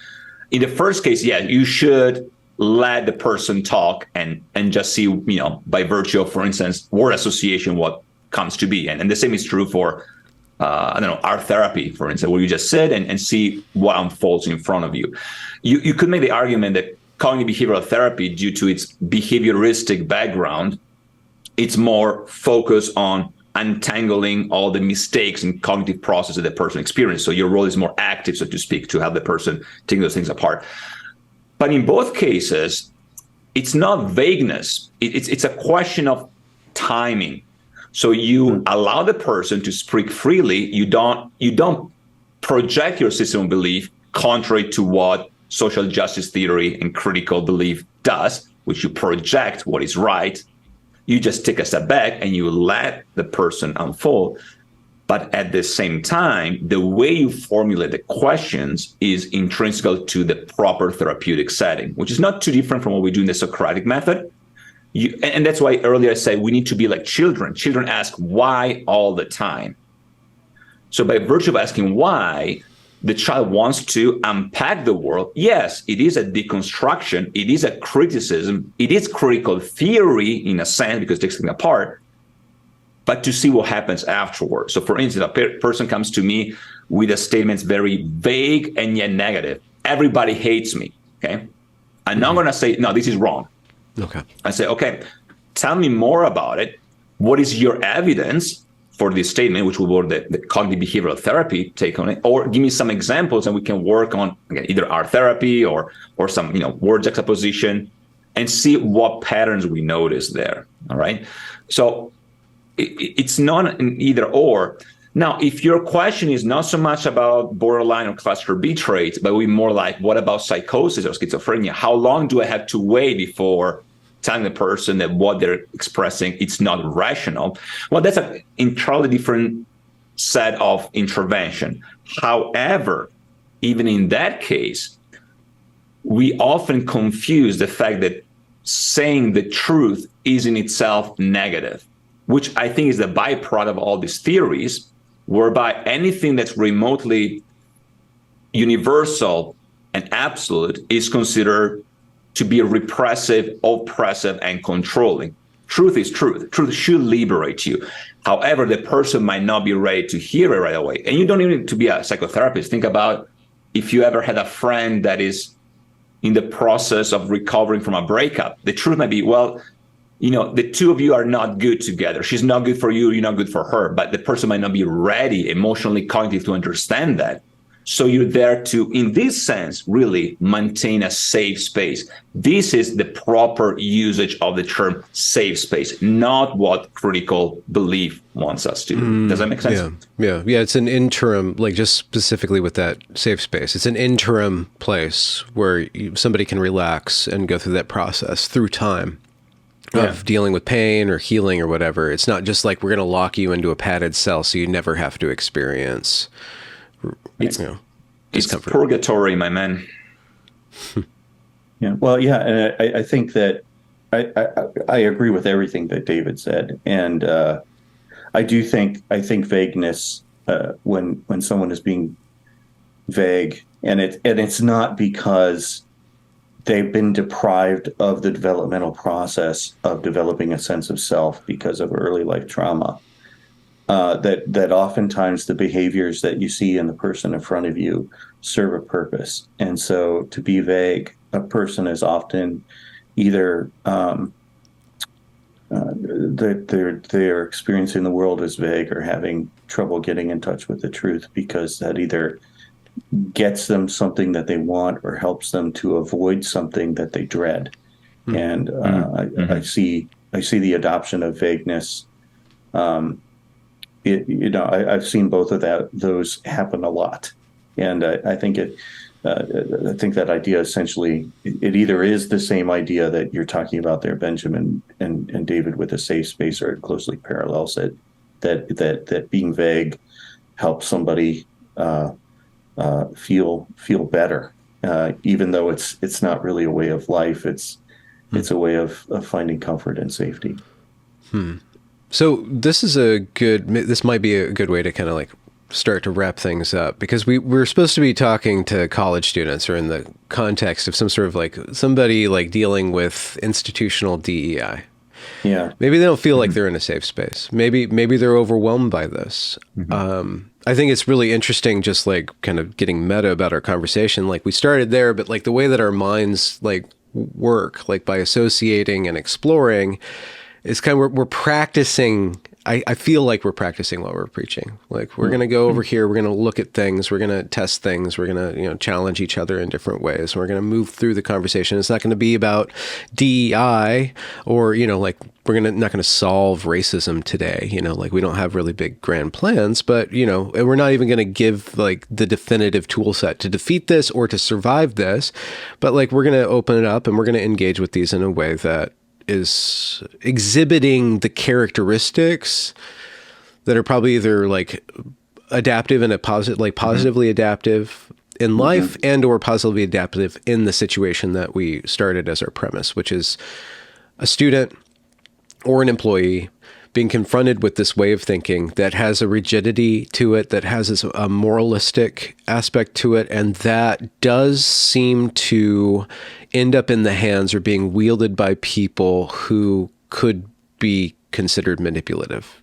In the first case, you should let the person talk and just see, by virtue of, for instance, word association, what comes to be. And the same is true for, art therapy, for instance, where you just sit and see what unfolds in front of you. You could make the argument that cognitive behavioral therapy, due to its behavioristic background, it's more focused on untangling all the mistakes and cognitive process that the person experiences. So your role is more active, so to speak, to help the person take those things apart. But in both cases, it's not vagueness. It's a question of timing. So you allow the person to speak freely. You don't project your system of belief contrary to what social justice theory and critical belief does, which you project what is right. You just take a step back and you let the person unfold. But at the same time, the way you formulate the questions is intrinsical to the proper therapeutic setting, which is not too different from what we do in the Socratic method. And that's why earlier I said we need to be like children. Children ask why all the time. So by virtue of asking why, the child wants to unpack the world. Yes, it is a deconstruction. It is a criticism. It is critical theory in a sense, because it takes things apart, but to see what happens afterwards. So for instance, a person comes to me with a statement very vague and yet negative. Everybody hates me, okay? And now I'm going to say, no, this is wrong. Okay. I say, okay, tell me more about it. What is your evidence for this statement, which will be the cognitive behavioral therapy take on it, or give me some examples and we can work on, again, either art therapy or some, word juxtaposition, and see what patterns we notice there. All right. So it's not an either or. Now, if your question is not so much about borderline or cluster B traits, but we more like, what about psychosis or schizophrenia? How long do I have to wait before telling the person that what they're expressing, it's not rational. Well, that's an entirely different set of intervention. However, even in that case, we often confuse the fact that saying the truth is in itself negative, which I think is the byproduct of all these theories, whereby anything that's remotely universal and absolute is considered to be repressive, oppressive, and controlling. Truth is truth. Truth should liberate you. However, the person might not be ready to hear it right away. And you don't even need to be a psychotherapist. Think about if you ever had a friend that is in the process of recovering from a breakup. The truth might be, well, the two of you are not good together. She's not good for you. You're not good for her. But the person might not be ready, emotionally, cognitive, to understand that. So you're there to, in this sense, really maintain a safe space. This is the proper usage of the term safe space, not what critical belief wants us to. Does that make sense? Yeah. It's an interim, like just specifically with that safe space. It's an interim place where somebody can relax and go through that process through time of dealing with pain or healing or whatever. It's not just like we're going to lock you into a padded cell so you never have to experience discomfort. It's purgatory, my man. Yeah. Well, yeah, and I think that I agree with everything that David said, and I think vagueness when someone is being vague, and it's not because they've been deprived of the developmental process of developing a sense of self because of early life trauma. That oftentimes the behaviors that you see in the person in front of you serve a purpose. And so to be vague, a person is often either they're experiencing the world as vague or having trouble getting in touch with the truth, because that either gets them something that they want or helps them to avoid something that they dread. And I see the adoption of vagueness. I've seen both of those happen a lot, and I think that idea essentially it either is the same idea that you're talking about there, Benjamin and David, with a safe space, or it closely parallels it. That being vague helps somebody feel better, even though it's not really a way of life. It's a way of finding comfort and safety. So this might be a good way to kind of like start to wrap things up, because we're supposed to be talking to college students, or in the context of some sort of like somebody like dealing with institutional DEI. Yeah. Maybe they don't feel like they're in a safe space. Maybe they're overwhelmed by this. I think it's really interesting, just like kind of getting meta about our conversation. Like we started there, but like the way that our minds like work, like by associating and exploring, it's kind of, we're practicing. I feel like we're practicing what we're preaching. Like we're going to go over here, we're going to look at things, we're going to test things, we're going to, challenge each other in different ways. We're going to move through the conversation. It's not going to be about DEI or, like not going to solve racism today. Like we don't have really big grand plans, but, and we're not even going to give like the definitive tool set to defeat this or to survive this. But like we're going to open it up and we're going to engage with these in a way that is exhibiting the characteristics that are probably either like adaptive and positively adaptive in life and or positively adaptive in the situation that we started as our premise, which is a student or an employee being confronted with this way of thinking that has a rigidity to it, that has a moralistic aspect to it, and that does seem to end up in the hands or being wielded by people who could be considered manipulative,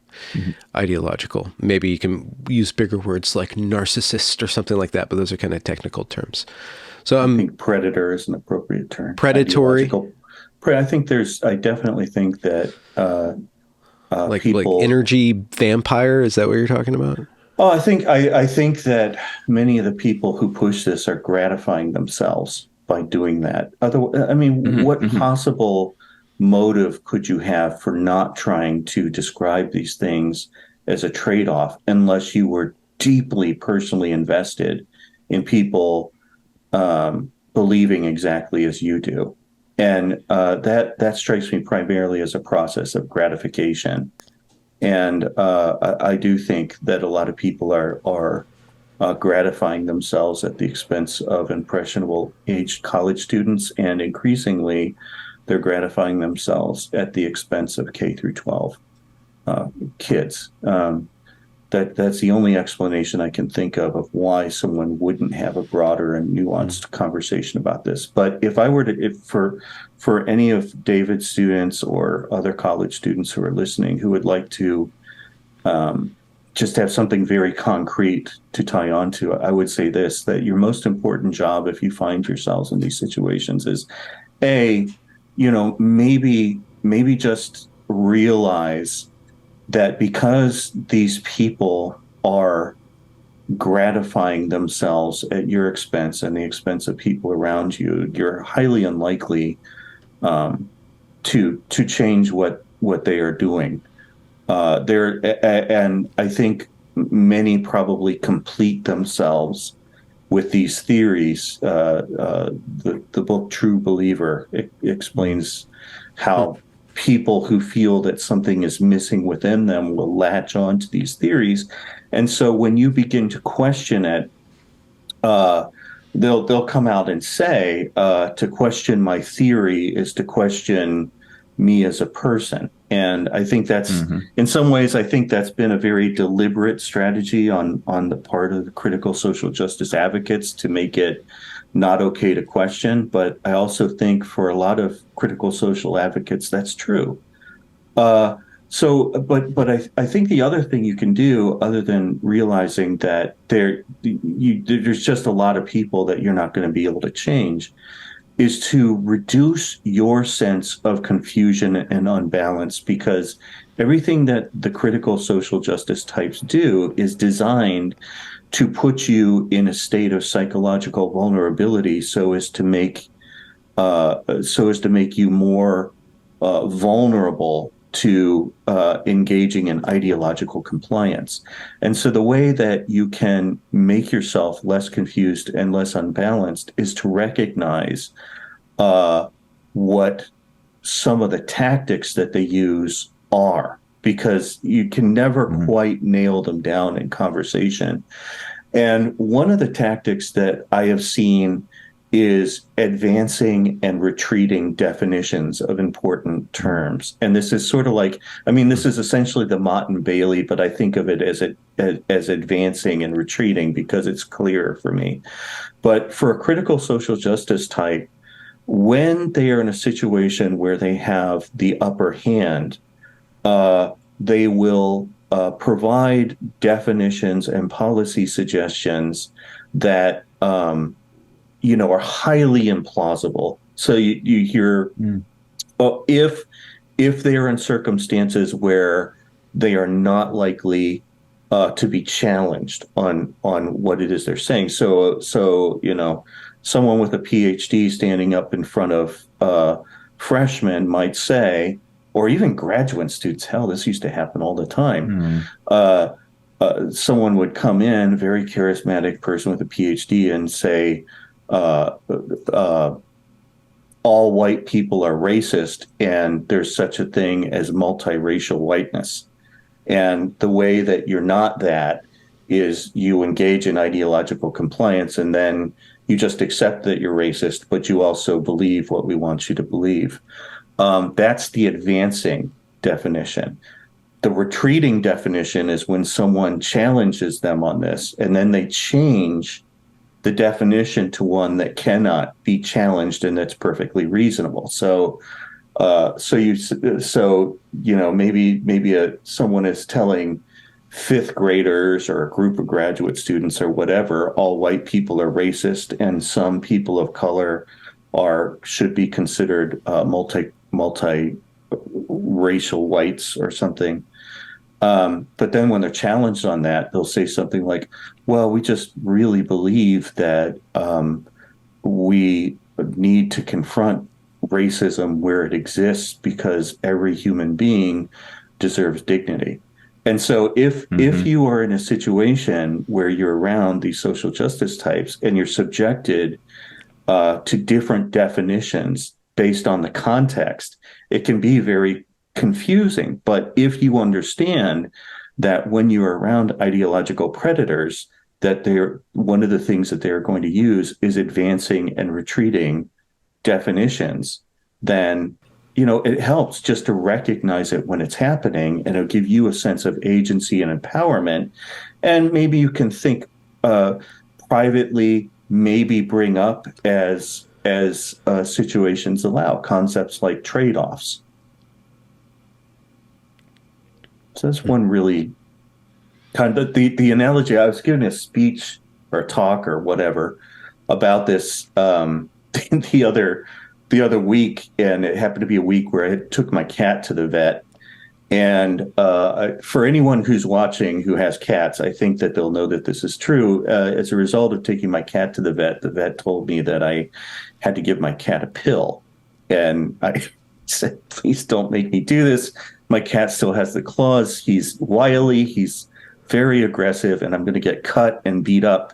ideological. Maybe you can use bigger words like narcissist or something like that, but those are kind of technical terms. So I think predator is an appropriate term. Predatory. I definitely think that like people, energy vampire. Is that what you're talking about? Oh, I think that many of the people who push this are gratifying themselves by doing that. What possible motive could you have for not trying to describe these things as a trade-off, unless you were deeply personally invested in people believing exactly as you do? And that strikes me primarily as a process of gratification. And I do think that a lot of people are gratifying themselves at the expense of impressionable aged college students, and increasingly, they're gratifying themselves at the expense of K through 12 kids. That's the only explanation I can think of why someone wouldn't have a broader and nuanced conversation about this. But if I were to, for any of David's students or other college students who are listening who would like to just have something very concrete to tie on to, I would say this: that your most important job, if you find yourselves in these situations, is maybe just realize that because these people are gratifying themselves at your expense and the expense of people around you, you're highly unlikely to change what they are doing. And I think many probably complete themselves with these theories. The book True Believer explains how people who feel that something is missing within them will latch on to these theories. And so when you begin to question it, they'll come out and say, to question my theory is to question me as a person. And I think that's, in some ways, I think that's been a very deliberate strategy on the part of the critical social justice advocates to make it not okay to question. But I also think for a lot of critical social advocates, that's true. But I think the other thing you can do, other than realizing that there's just a lot of people that you're not going to be able to change, is to reduce your sense of confusion and unbalance, because everything that the critical social justice types do is designed to put you in a state of psychological vulnerability so as to make you more vulnerable to engaging in ideological compliance. And so the way that you can make yourself less confused and less unbalanced is to recognize what some of the tactics that they use are, because you can never quite nail them down in conversation. And one of the tactics that I have seen is advancing and retreating definitions of important terms. And this is sort of like, this is essentially the Mott and Bailey, but I think of it as advancing and retreating because it's clearer for me. But for a critical social justice type, when they are in a situation where they have the upper hand, they will provide definitions and policy suggestions that are highly implausible. So you hear, if they are in circumstances where they are not likely to be challenged on what it is they're saying. So someone with a PhD standing up in front of freshmen might say, or even graduate students, hell, this used to happen all the time. Someone would come in, a very charismatic person with a PhD, and say, all white people are racist, and there's such a thing as multiracial whiteness. And the way that you're not that is you engage in ideological compliance, and then you just accept that you're racist, but you also believe what we want you to believe. That's the advancing definition. The retreating definition is when someone challenges them on this, and then they change the definition to one that cannot be challenged and that's perfectly reasonable. So maybe someone is telling fifth graders or a group of graduate students or whatever, all white people are racist and some people of color should be considered multi-racial whites or something. But then when they're challenged on that, they'll say something like, well, we just really believe that we need to confront racism where it exists because every human being deserves dignity. And so if you are in a situation where you're around these social justice types and you're subjected to different definitions based on the context, it can be very confusing. But if you understand that when you're around ideological predators, that one of the things that they're going to use is advancing and retreating definitions, then it helps just to recognize it when it's happening, and it'll give you a sense of agency and empowerment. And maybe you can think privately, maybe bring up as situations allow, concepts like trade-offs. So that's one really kind of the analogy. I was giving a speech or a talk or whatever about this the other week, and it happened to be a week where I took my cat to the vet. And for anyone who's watching who has cats, I think that they'll know that this is true. As a result of taking my cat to the vet told me that I had to give my cat a pill. And I said, please don't make me do this. My cat still has the claws. He's wily. He's very aggressive, and I'm going to get cut and beat up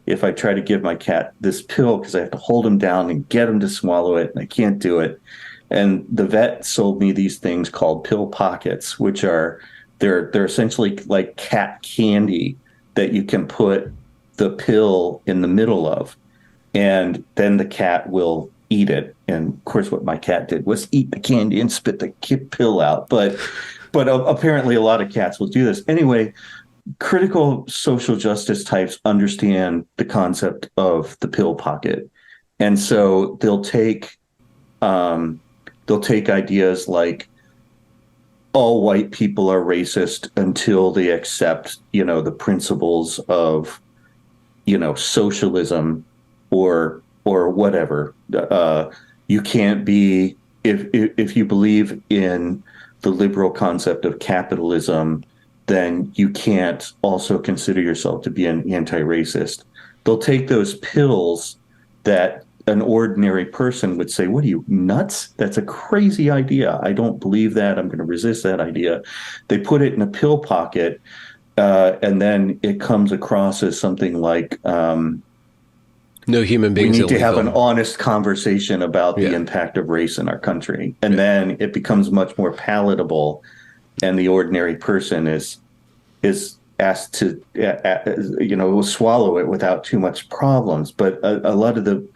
if I try to give my cat this pill, because I have to hold him down and get him to swallow it, and I can't do it. And the vet sold me these things called pill pockets, which they're essentially like cat candy that you can put the pill in the middle of, and then the cat will eat it. And of course, what my cat did was eat the candy and spit the pill out. But apparently, a lot of cats will do this anyway. Critical social justice types understand the concept of the pill pocket, and so they'll take ideas like all white people are racist until they accept, the principles of, socialism or whatever. You can't be, if you believe in the liberal concept of capitalism, then you can't also consider yourself to be an anti-racist. They'll take those pills that an ordinary person would say, what are you, nuts? That's a crazy idea. I don't believe that. I'm going to resist that idea. They put it in a pill pocket, and then it comes across as something like, no human being. We need to have an honest conversation about the impact of race in our country. And then it becomes much more palatable, and the ordinary person is asked to, swallow it without too much problems. But a lot of the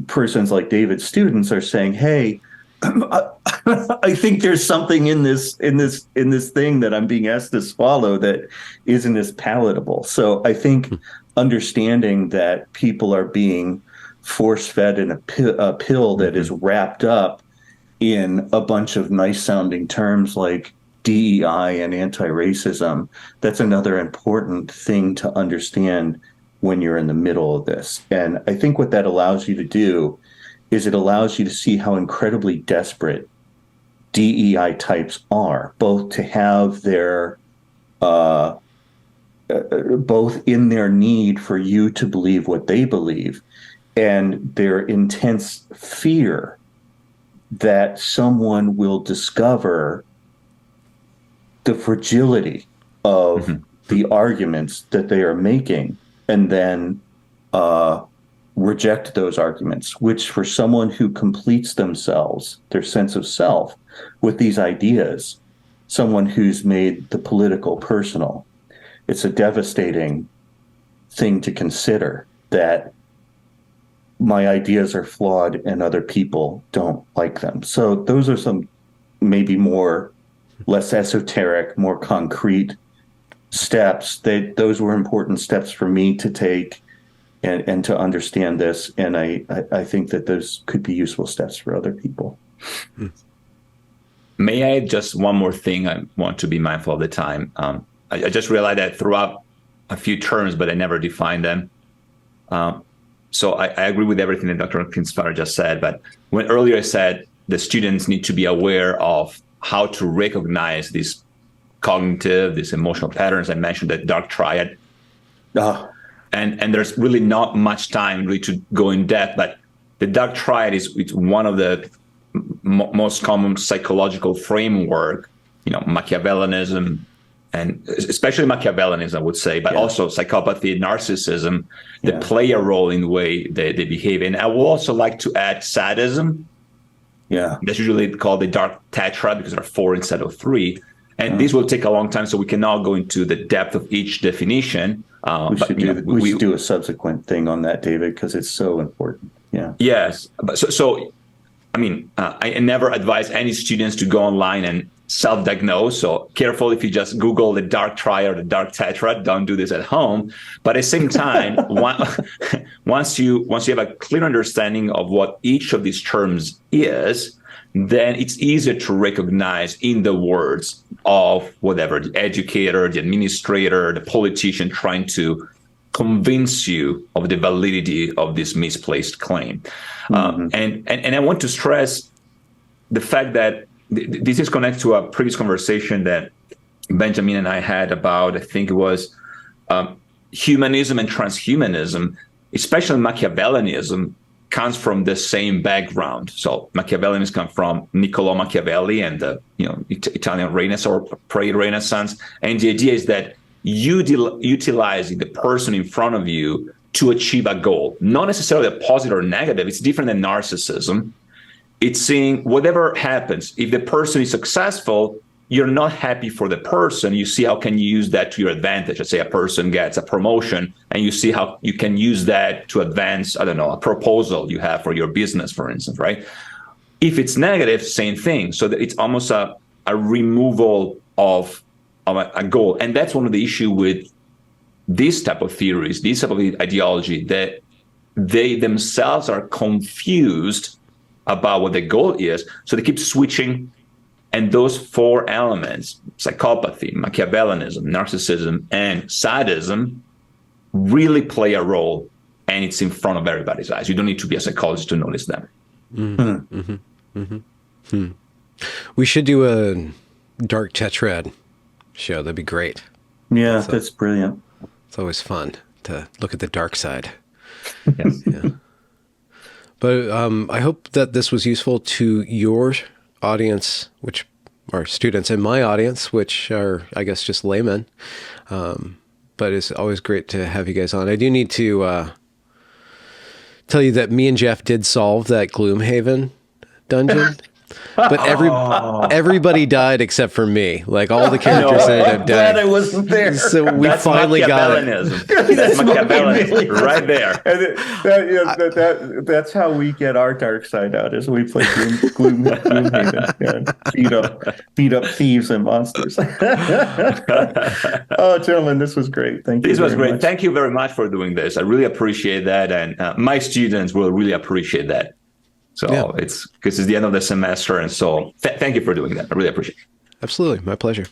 persons like David's students are saying, hey, I think there's something in this thing that I'm being asked to swallow that isn't as palatable. So I think understanding that people are being force-fed in a pill that is wrapped up in a bunch of nice-sounding terms like DEI and anti-racism, that's another important thing to understand when you're in the middle of this. And I think what that allows you to do is it allows you to see how incredibly desperate DEI types are, both to have their both in their need for you to believe what they believe, and their intense fear that someone will discover the fragility of the arguments that they are making, and then reject those arguments, which for someone who completes themselves, their sense of self, with these ideas, someone who's made the political personal, it's a devastating thing to consider that my ideas are flawed and other people don't like them. So those are some maybe less esoteric, more concrete steps. Those were important steps for me to take and to understand this. And I think that those could be useful steps for other people. May I just one more thing? I want to be mindful of the time. I just realized that I threw out a few terms, but I never defined them. So I agree with everything that Dr. Kindsvatter just said. But when earlier I said the students need to be aware of how to recognize these cognitive, these emotional patterns, I mentioned that dark triad. And there's really not much time really to go in depth, but the dark triad is one of the most common psychological framework, Machiavellianism, and especially Machiavellianism, I would say, but also psychopathy, narcissism, that play a role in the way they behave. And I would also like to add sadism Yeah. That's usually called the dark tetrad because there are 4 instead of 3. And this will take a long time, so we cannot go into the depth of each definition. We should do a subsequent thing on that, David, because it's so important. Yeah. Yes. But I mean, I never advise any students to go online and self-diagnose. So careful if you just Google the dark triad or the dark tetrad. Don't do this at home. But at the same time, once you have a clear understanding of what each of these terms is, then it's easier to recognize in the words of whatever, the educator, the administrator, the politician trying to convince you of the validity of this misplaced claim. And I want to stress the fact that this is connected to a previous conversation that Benjamin and I had about, I think it was humanism and transhumanism, especially Machiavellianism, comes from the same background. So Machiavellians come from Niccolò Machiavelli and the Italian Renaissance or pre-Renaissance. And the idea is that utilizing the person in front of you to achieve a goal, not necessarily a positive or negative. It's different than narcissism. It's saying whatever happens, if the person is successful, you're not happy for the person. You see how can you use that to your advantage. Let's say a person gets a promotion and you see how you can use that to advance, I don't know, a proposal you have for your business, for instance, right? If it's negative, same thing. So that it's almost a removal of a goal. And that's one of the issue with this type of theories, this type of ideology, that they themselves are confused about what the goal is. So they keep switching. And those 4 elements, psychopathy, Machiavellianism, narcissism, and sadism, really play a role. And it's in front of everybody's eyes. You don't need to be a psychologist to notice them. We should do a dark tetrad show. That'd be great. Yeah, that's brilliant. It's always fun to look at the dark side. Yes. Yeah. But I hope that this was useful to your audience, which are students, and my audience, which are, I guess, just laymen. But it's always great to have you guys on. I do need to tell you that me and Jeff did solve that Gloomhaven dungeon. But everybody died except for me. Like all the characters in it have died. Glad I wasn't there. So we finally got it. That's Machiavellianism right there. And that's how we get our dark side out, is we play Gloomhaven and beat up thieves and monsters. Oh, gentlemen, this was great. Thank you. This was great. Much. Thank you very much for doing this. I really appreciate that, and my students will really appreciate that. So it's because it's the end of the semester, and so thank you for doing that. I really appreciate it. Absolutely, my pleasure.